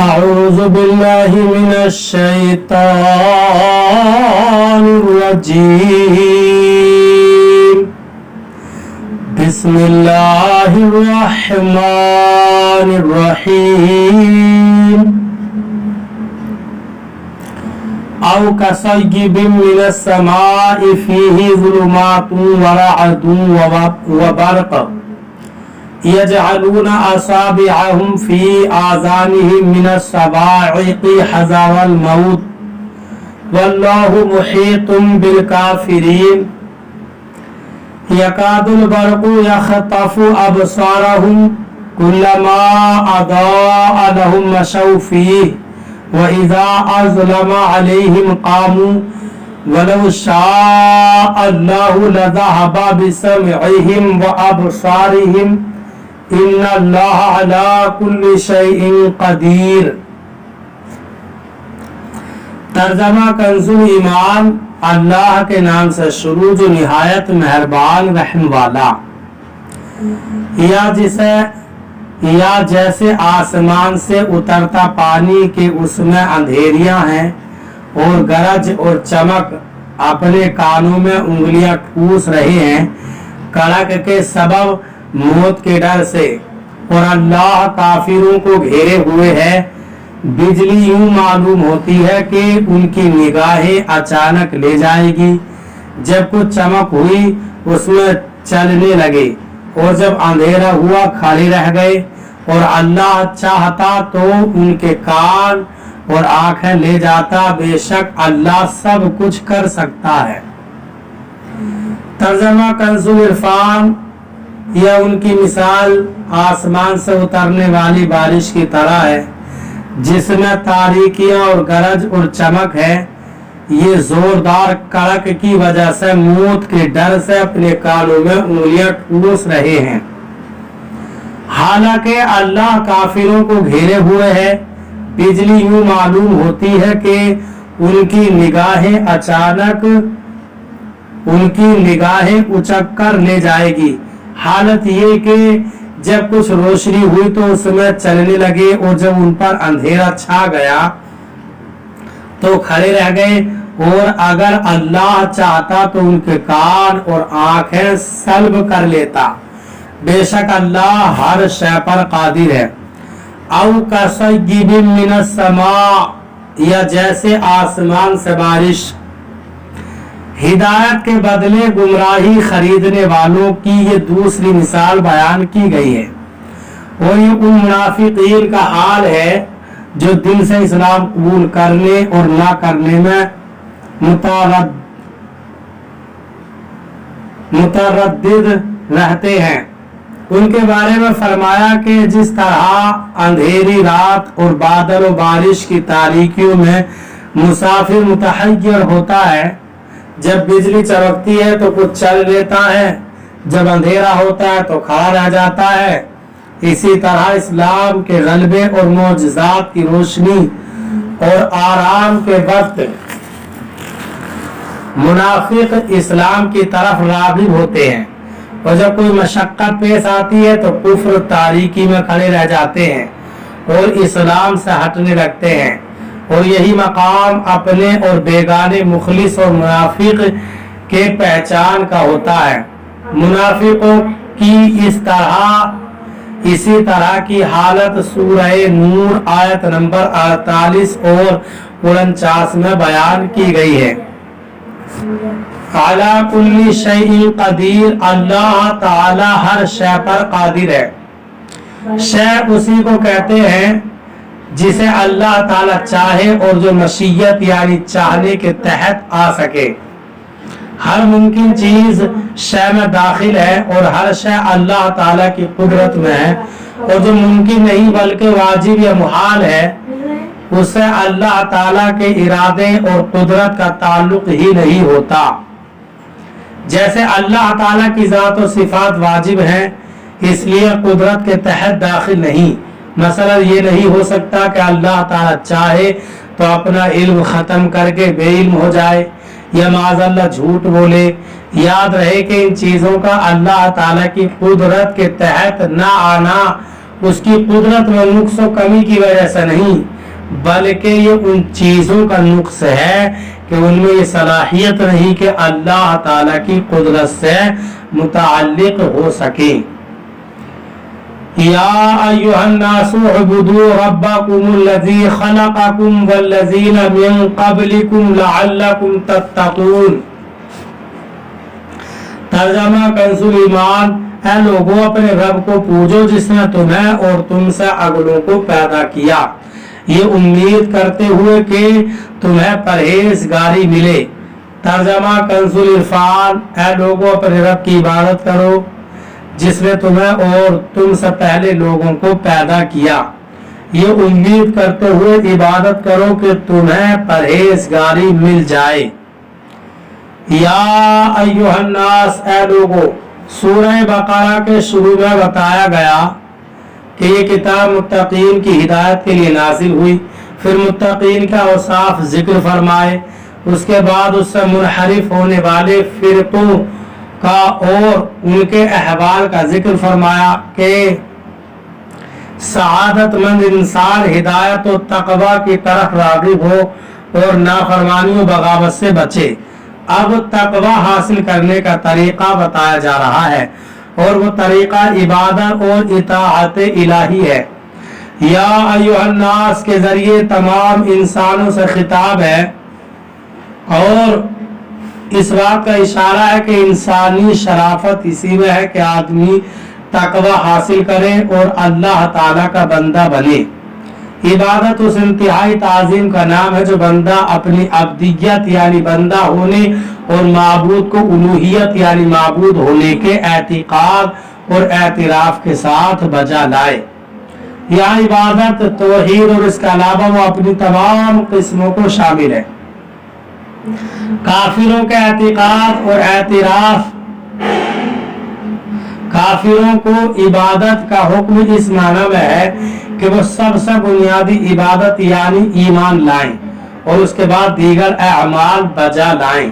أعوذ بالله من الشيطان الرجيم. بسم الله الرحمن الرحيم. أو كصيب من السماء فيه ظلمات ورعد وبرق يجعلون أصابعهم في آذانهم من الصواعق حذر الموت والله محيط بالكافرين. يكاد البرق يخطف أبصارهم كلما أضاء لهم مشوا فيه وإذا أظلم عليهم قاموا ولو شاء الله لذهب بسمعهم وأبصارهم إن الله على كل شيء قدير. ترجمہ کنز ایمان. اللہ کے نام سے شروع جو نہایت مہربان رحم والا. یا جیسے آسمان سے اترتا پانی کے اس میں اندھیریاں ہیں اور گرج اور چمک اپنے کانوں میں انگلیاں ٹھوس رہے ہیں کڑک کے سبب موت کے ڈر سے، اور اللہ کافروں کو گھیرے ہوئے ہے. بجلی یوں معلوم ہوتی ہے کہ ان کی نگاہیں اچانک لے جائے گی. جب کچھ چمک ہوئی اس میں چلنے لگے، اور جب اندھیرا ہوا کھڑے رہ گئے. اور اللہ چاہتا تو ان کے کان اور آنکھیں لے جاتا، بے شک اللہ سب کچھ کر سکتا ہے. ترجمہ کنز العرفان. یہ ان کی مثال آسمان سے اترنے والی بارش کی طرح ہے جس میں تاریکیاں اور گرج اور چمک ہے. یہ زوردار کڑک کی وجہ سے موت کے ڈر سے اپنے کانوں میں انگلیاں ٹھوس رہے ہیں. حالانکہ اللہ کافروں کو گھیرے ہوئے ہے. بجلی یوں معلوم ہوتی ہے کہ ان کی نگاہیں اچک کر لے جائے گی. حالت یہ کہ جب کچھ روشنی ہوئی تو اس میں چلنے لگے، اور جب ان پر اندھیرا چھا گیا تو کھڑے رہ گئے. اور اگر اللہ چاہتا تو ان کے کان اور آنکھیں سلب کر لیتا. بے شک اللہ ہر شے پر قادر ہے. او کصیب من السماء. یا جیسے آسمان سے بارش. ہدایت کے بدلے گمراہی خریدنے والوں کی یہ دوسری مثال بیان کی گئی ہے. اور یہ ان منافقین کا حال ہے جو دل سے اسلام قبول کرنے اور نہ کرنے میں متردد رہتے ہیں. ان کے بارے میں فرمایا کہ جس طرح اندھیری رات اور بادل و بارش کی تاریکیوں میں مسافر متحیر ہوتا ہے، جب بجلی چمکتی ہے تو کچھ چل لیتا ہے، جب اندھیرا ہوتا ہے تو کھڑا رہ جاتا ہے، اسی طرح اسلام کے غلبے اور معجزات کی روشنی اور آرام کے وقت منافق اسلام کی طرف راغب ہوتے ہیں، اور جب کوئی مشقت پیش آتی ہے تو کفر تاریکی میں کھڑے رہ جاتے ہیں اور اسلام سے ہٹنے لگتے ہیں. اور یہی مقام اپنے اور بیگانے مخلص اور منافق کے پہچان کا ہوتا ہے. منافقوں کی اسی طرح کی حالت سورہ نور آیت نمبر 48 اور 49 میں بیان کی گئی ہے. علی کل شیء قدیر. اللہ تعالی ہر شے پر قادر ہے. شے اسی کو کہتے ہیں جسے اللہ تعالی چاہے اور جو مشیت یعنی چاہنے کے تحت آ سکے. ہر ممکن چیز شے میں داخل ہے اور ہر شے اللہ تعالی کی قدرت میں ہے. اور جو ممکن نہیں بلکہ واجب یا محال ہے اسے اللہ تعالی کے ارادے اور قدرت کا تعلق ہی نہیں ہوتا. جیسے اللہ تعالی کی ذات و صفات واجب ہیں اس لیے قدرت کے تحت داخل نہیں. مثلا یہ نہیں ہو سکتا کہ اللہ تعالی چاہے تو اپنا علم ختم کر کے بے علم ہو جائے یا معاذ اللہ جھوٹ بولے. یاد رہے کہ ان چیزوں کا اللہ تعالی کی قدرت کے تحت نہ آنا اس کی قدرت میں نقص و کمی کی وجہ سے نہیں बल्कि ये उन चीजों का नुक्स है कि उनमें ये सलाहियत नहीं कि अल्लाह ताला की कुदरत से मुताल्लिक हो सके। या अय्युहन्नासु उबुदू रब्बकुमुल्लज़ी खलक़कुम वल्लज़ीना मिन क़ब्लिकुम लअल्लकुम तत्तक़ून। तर्जमा कंजुल ईमान, ऐ लोगों अपने रब को पूजो जिसने तुम्हें और तुमसे अगलों को पैदा किया, ये उम्मीद करते हुए कि तुम्हें परहेजगारी मिले। तर्जमा कंजुल इरफान, ऐ लोगों अपने रब की इबादत करो जिसने तुम्हें और तुमसे पहले लोगों को पैदा किया, ये उम्मीद करते हुए इबादत करो कि तुम्हें परहेजगारी मिल जाए। या अय्युहन्नास, ऐ लोगों, सूरह बकरा के शुरू में बताया गया कि ये किताब मुत्तकीन की हिदायत के लिए नाजिल हुई। फिर मुत्तकीन का औसाफ जिक्र फरमाए, उसके बाद उससे मुनहरिफ होने वाले फिरकों का और उनके अहवाल का जिक्र फरमाया कि सआदतमंद इंसान हिदायत और तकवा की तरफ राग़िब हो और नाफरमानी और बगावत से बचे। अब तकवा हासिल करने का तरीका बताया जा रहा है और वो तरीका इबादत और इताअत इलाही है। या अय्युहन्नास के जरिए तमाम इंसानों से खिताब है और इस बात का इशारा है कि इंसानी शराफत इसी में है कि आदमी तकवा हासिल करे और अल्लाह ताला का बंदा बने। इबादत उस इंतहाई ताज़ीम का नाम है जो बंदा अपनी अब्दियत यानी बंदा होने और माबूद को उलूहियत यानी माबूद होने के एतिकाद और एतराफ के साथ बजा लाए। यहाँ इबादत, तौहीद और इसके अलावा वो अपनी तमाम किस्मों को शामिल है। काफिरों के एतिकाद और एतराफ, काफिरों को इबादत का हुक्म इस माना में है कि वो सबसे बुनियादी इबादत यानी ईमान लाएं और उसके बाद दीगर अमाल बजा लाएं।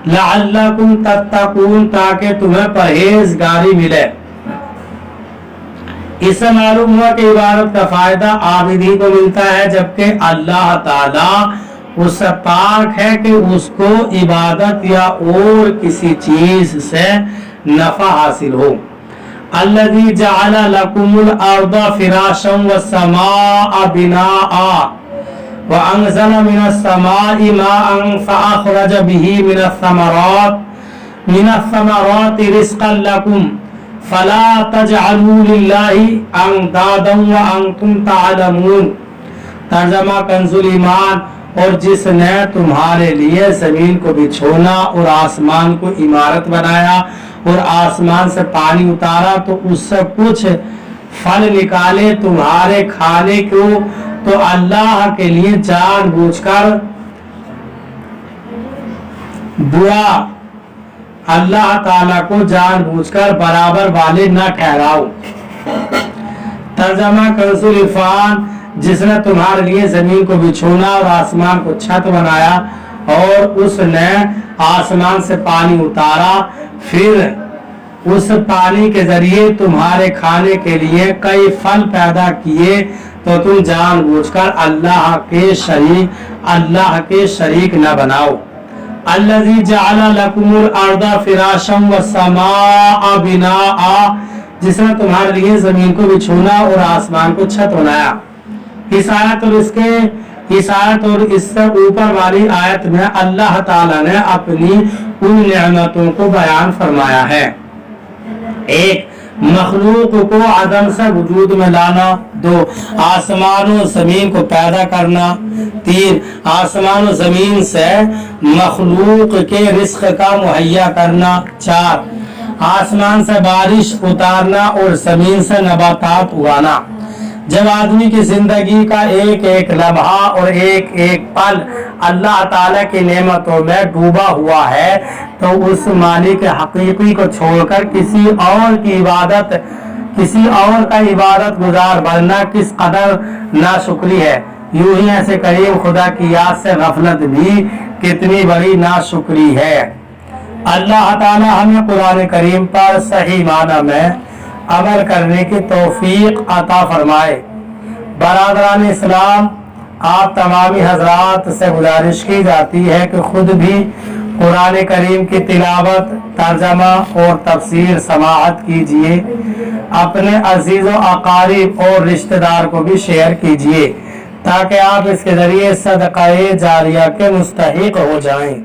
लअल्लकुम तत्तकून, ताकि तुम्हें परहेजगारी मिले। इससे मालूम हुआ कि इबादत का फायदा आबिदी को मिलता है, जबकि अल्लाह ताला उससे पाक है कि उसको इबादत या और किसी चीज से नफा हासिल हो। अल्लज़ी जअल लकुमुल अर्द फिराशम वस्समाअ बिनाअ व अंज़ल मिनस समाइ माअन फअख़रज बिही मिनस समराति रिज़क़न लकुम फला तजअलू लिल्लाहि अंदादन व अंतुम तअलमून। तर्जमा कंजुल ईमान, और जिसने तुम्हारे लिए जमीन को बिछोना और आसमान को इमारत बनाया और आसमान से पानी उतारा तो उससे कुछ फल निकाले तुम्हारे खाने को, तो अल्लाह के लिए जानबूझकर बुरा, अल्लाह ताला को जानबूझकर बराबर वाले न ठहराओ। तर्जमा कंजुल इरफान, जिसने तुम्हारे लिए जमीन को बिछोना और आसमान को छत बनाया और उसने आसमान से पानी उतारा, फिर उस पानी के जरिए तुम्हारे खाने के लिए कई फल पैदा किए, तो तुम जानबूझकर अल्लाह के शरीक न बनाओ। अल्लज़ी जअल लकुमुल अर्द फिराशम वस्समाअ बिनाअ, जिसने तुम्हारे लिए जमीन को बिछोना और आसमान को छत बनाया। इशारत और इससे ऊपर वाली आयत में अल्लाह ताला ने अपनी उन नेमतों को बयान फरमाया है। एक, मखलूक को आदम से वजूद में लाना। दो, आसमान और जमीन को पैदा करना। तीन, आसमान और जमीन से मखलूक के रिस्क का मुहैया करना। चार, आसमान से बारिश उतारना और जमीन से नबातात उगाना। जब आदमी की जिंदगी का एक एक लम्हा और एक एक पल अल्लाह ताला की नेमतों में डूबा हुआ है, तो उस मालिक हकीकी को छोड़कर किसी और का इबादत गुजार बनना किस कदर नाशुक्री है। यूं ही ऐसे करीम खुदा की याद से गफलत भी कितनी बड़ी नाशुक्री है। अल्लाह ताला हमें कुरान करीम पर सही माना में अमल करने की तौफीक अता फरमाए। बरादरान इस्लाम, آپ تمامی حضرات سے گزارش کی جاتی ہے کہ خود بھی قرآن کریم کی تلاوت، ترجمہ اور تفسیر سماعت کیجئے، اپنے عزیز و اقارب اور رشتہ دار کو بھی شیئر کیجئے تاکہ آپ اس کے ذریعے صدقہ جاریہ کے مستحق ہو جائیں۔